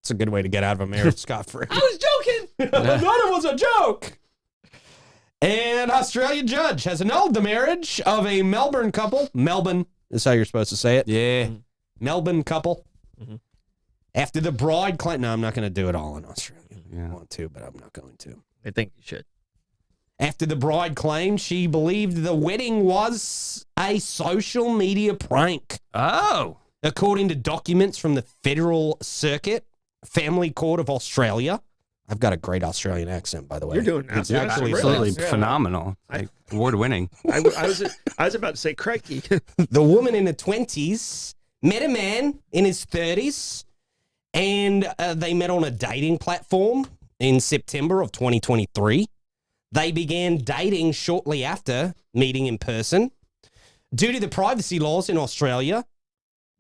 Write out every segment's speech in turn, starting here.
It's a good way to get out of a marriage scot-free. I was joking. None of it was a joke. An Australian judge has annulled the marriage of a Melbourne couple. Melbourne is how you're supposed to say it. Yeah. Melbourne couple. After the bride claimed... No, I'm not going to do it all in Australia. I want to, but I'm not going to. I think you should. After the bride claimed she believed the wedding was a social media prank. Oh. According to documents from the Federal Circuit, Family Court of Australia. I've got a great Australian accent, by the way. You're doing It's absolutely Absolutely Yeah. phenomenal. Like, award-winning. I was about to say crikey. The woman in her 20s met a man in his 30s, and they met on a dating platform in September of 2023. They began dating shortly after meeting in person. Due to the privacy laws in Australia,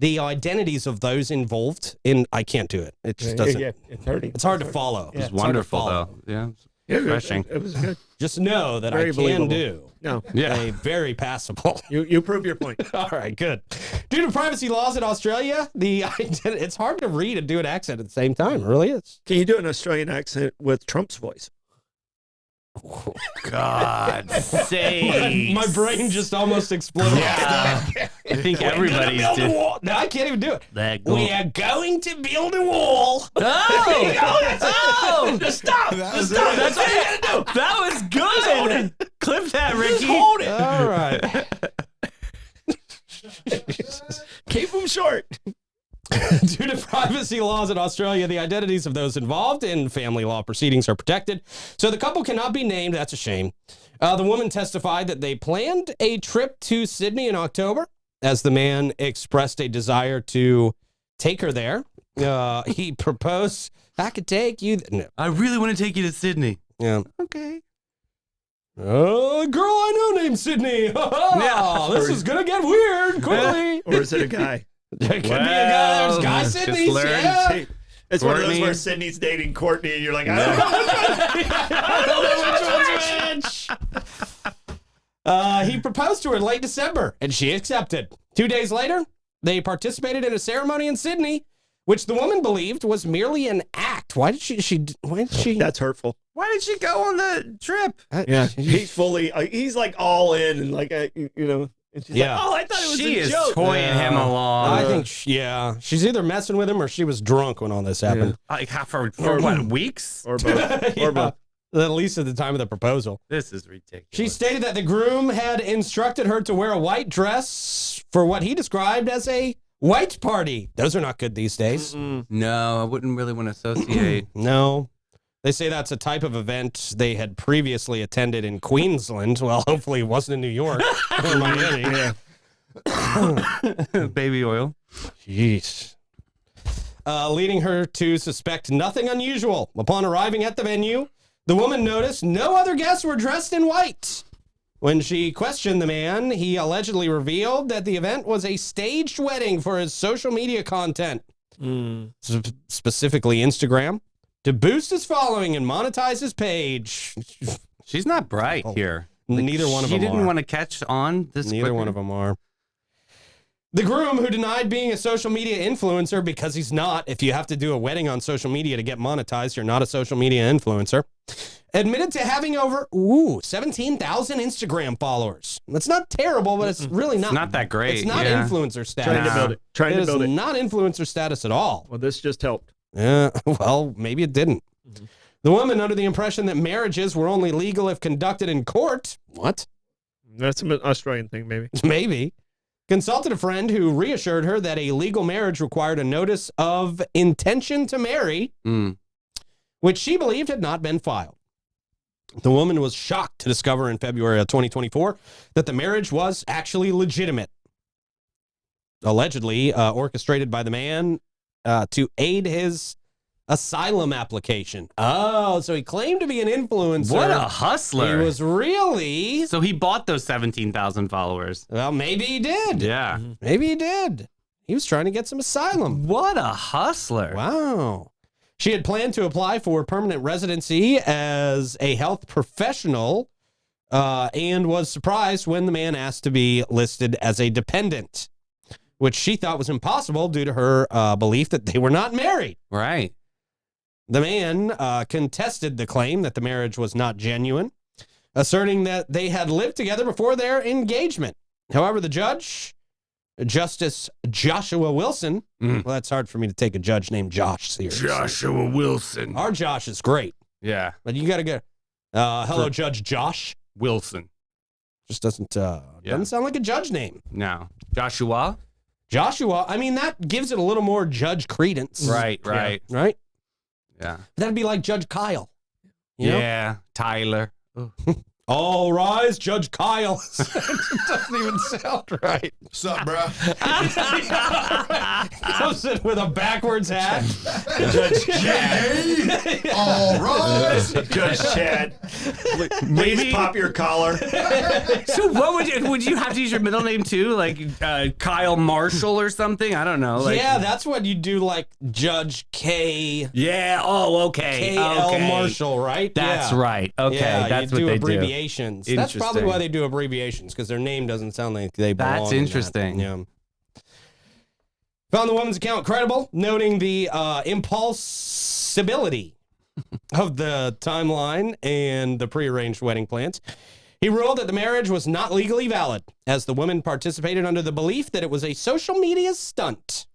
the identities of those involved in... I can't do it. It just doesn't... Yeah, It's hard to follow. It was wonderful, though. Yeah. Refreshing. It was good. Just know that Very I can believable. do No, a very passable. you prove your point. All right, good. Due to privacy laws in Australia, it's hard to read and do an accent at the same time. It really is. Can you do an Australian accent with Trump's voice? God save. My brain just almost exploded. Yeah. I think everybody's Build a did. wall. No, I can't even do it. That go- We are going to build a wall. Oh! Stop! That's what you gotta do. That was good. Clip that, Ricky. Hold it. All right. Keep them short. Due to privacy laws in Australia, the identities of those involved in family law proceedings are protected. So the couple cannot be named. That's a shame. The woman testified that they planned a trip to Sydney in October as the man expressed a desire to take her there. He proposed, I could take you. No. I really want to take you to Sydney. Yeah. Okay. Oh, a girl I know named Sydney. Yeah. This is going to get weird quickly. Or is it a guy? There could be a guy. There's Guy just Sydney's. learned. Yeah. It's one of those Courtney. where Sydney's dating Courtney, and you're like, I don't know. Which one's which? He proposed to her late December, and she accepted. 2 days later, they participated in a ceremony in Sydney, which the woman believed was merely an act. Why did she? That's hurtful. Why did she go on the trip? Yeah, he's fully, he's like all in, and like, you know. And she's Yeah. like, oh, I thought it was She a is joke. toying him along. I think, she's either messing with him or she was drunk when all this happened. Like for what, weeks? Or both. Yeah. Or both. At least at the time of the proposal. This is ridiculous. She stated that the groom had instructed her to wear a white dress for what he described as a white party. Those are not good these days. No, I wouldn't really want to associate. No. They say that's a type of event they had previously attended in Queensland. Well, hopefully it wasn't in New York or Miami. Baby oil. Jeez. Leading her to suspect nothing unusual. Upon arriving at the venue, the woman noticed no other guests were dressed in white. When she questioned the man, he allegedly revealed that the event was a staged wedding for his social media content, specifically Instagram, to boost his following and monetize his page. She's not bright here. Like, Neither one of them She didn't are. want to catch on this Neither one of them are. The groom, who denied being a social media influencer because he's not, if you have to do a wedding on social media to get monetized, you're not a social media influencer, admitted to having over 17,000 Instagram followers. That's not terrible, but it's really not. It's not that great. It's not yeah. influencer status. Trying to build it. Trying It to is build it. not influencer status at all. Well, this just helped. Yeah, well, maybe it didn't. The woman, under the impression that marriages were only legal if conducted in court. What? That's an Australian thing, maybe. Maybe. Consulted a friend who reassured her that a legal marriage required a notice of intention to marry, which she believed had not been filed. The woman was shocked to discover in February of 2024 that the marriage was actually legitimate. Allegedly orchestrated by the man to aid his asylum application. Oh, so he claimed to be an influencer. What a hustler. He was really... So he bought those 17,000 followers. Well, maybe he did. Yeah. Maybe he did. He was trying to get some asylum. What a hustler. Wow. She had planned to apply for permanent residency as a health professional and was surprised when the man asked to be listed as a dependent, which she thought was impossible due to her belief that they were not married. Right. The man contested the claim that the marriage was not genuine, asserting that they had lived together before their engagement. However, the judge, Justice Joshua Wilson, well, that's hard for me to take a judge named Josh seriously. Joshua Wilson. Our Josh is great, Yeah. but you got to go, hello, Judge Josh. Wilson. Just doesn't sound like a judge name. No. Joshua? Joshua, I mean, that gives it a little more judge credence. Right. Right? Yeah. That'd be like Judge Kyle. You know? Yeah. Tyler. All rise, Judge Kyle. It doesn't even sound right. What's up, bro? Comes in with a backwards hat. Judge Chad. All right. Judge Chad. Please pop your collar. So what would you have to use your middle name too? Like Kyle Marshall or something? I don't know. Like, Yeah, that's what you do, like Judge K. Yeah. Oh, okay. K.L. Okay. Marshall, right? That's Yeah. right. Okay. Yeah, that's you what do they abbreviations. That's probably Interesting. why they do abbreviations, because their name doesn't sound like they belong. That's in that. interesting. Yeah. Found the woman's account credible, noting the impulsibility of the timeline and the prearranged wedding plans. He ruled that the marriage was not legally valid, as the woman participated under the belief that it was a social media stunt.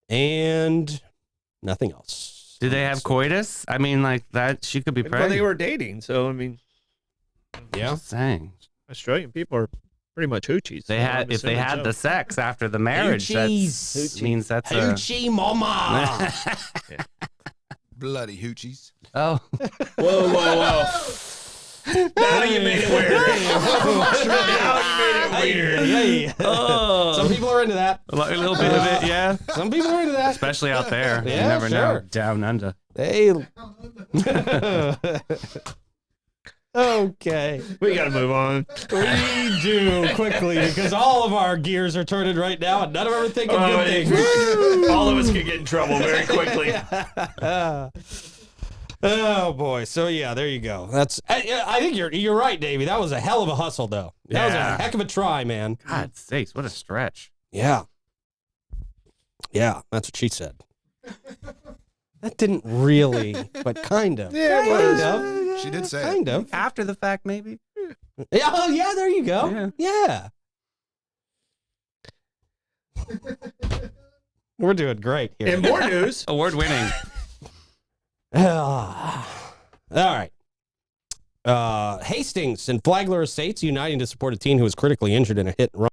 And nothing else. Do they have coitus? I mean, like that. She could be Well, pregnant. they were dating, so I mean, Yeah. Just saying. Australian people are pretty much hoochies. They so had I'm if they assuming had so. the sex after the marriage. That Hoochies. means that's a. Hoochie mama. Bloody hoochies. Oh. Whoa, whoa, whoa. Now you made it weird. Now you made it weird. Hey. Oh. Some people are into that. A little bit of it, yeah. Some people are into that. Especially out there. Yeah, you never know. sure. Down under. Hey. Okay. We gotta move on. We do quickly, because all of our gears are turning right now, and none of them are thinking good things. All of us could get in trouble very quickly. Oh boy. So yeah, there you go. That's. I think you're right, Davey. That was a hell of a hustle, though. That was a Yeah. heck of a try, man. God sakes, what a stretch. Yeah. Yeah, that's what she said. That didn't really, but kind of. Yeah, it kind was. of. She did say it. Kind of. After the fact, maybe. Yeah, oh, yeah, there you go. Yeah. We're doing great here. In more news, Award winning. All right. Hastings and Flagler Estates uniting to support a teen who was critically injured in a hit and run.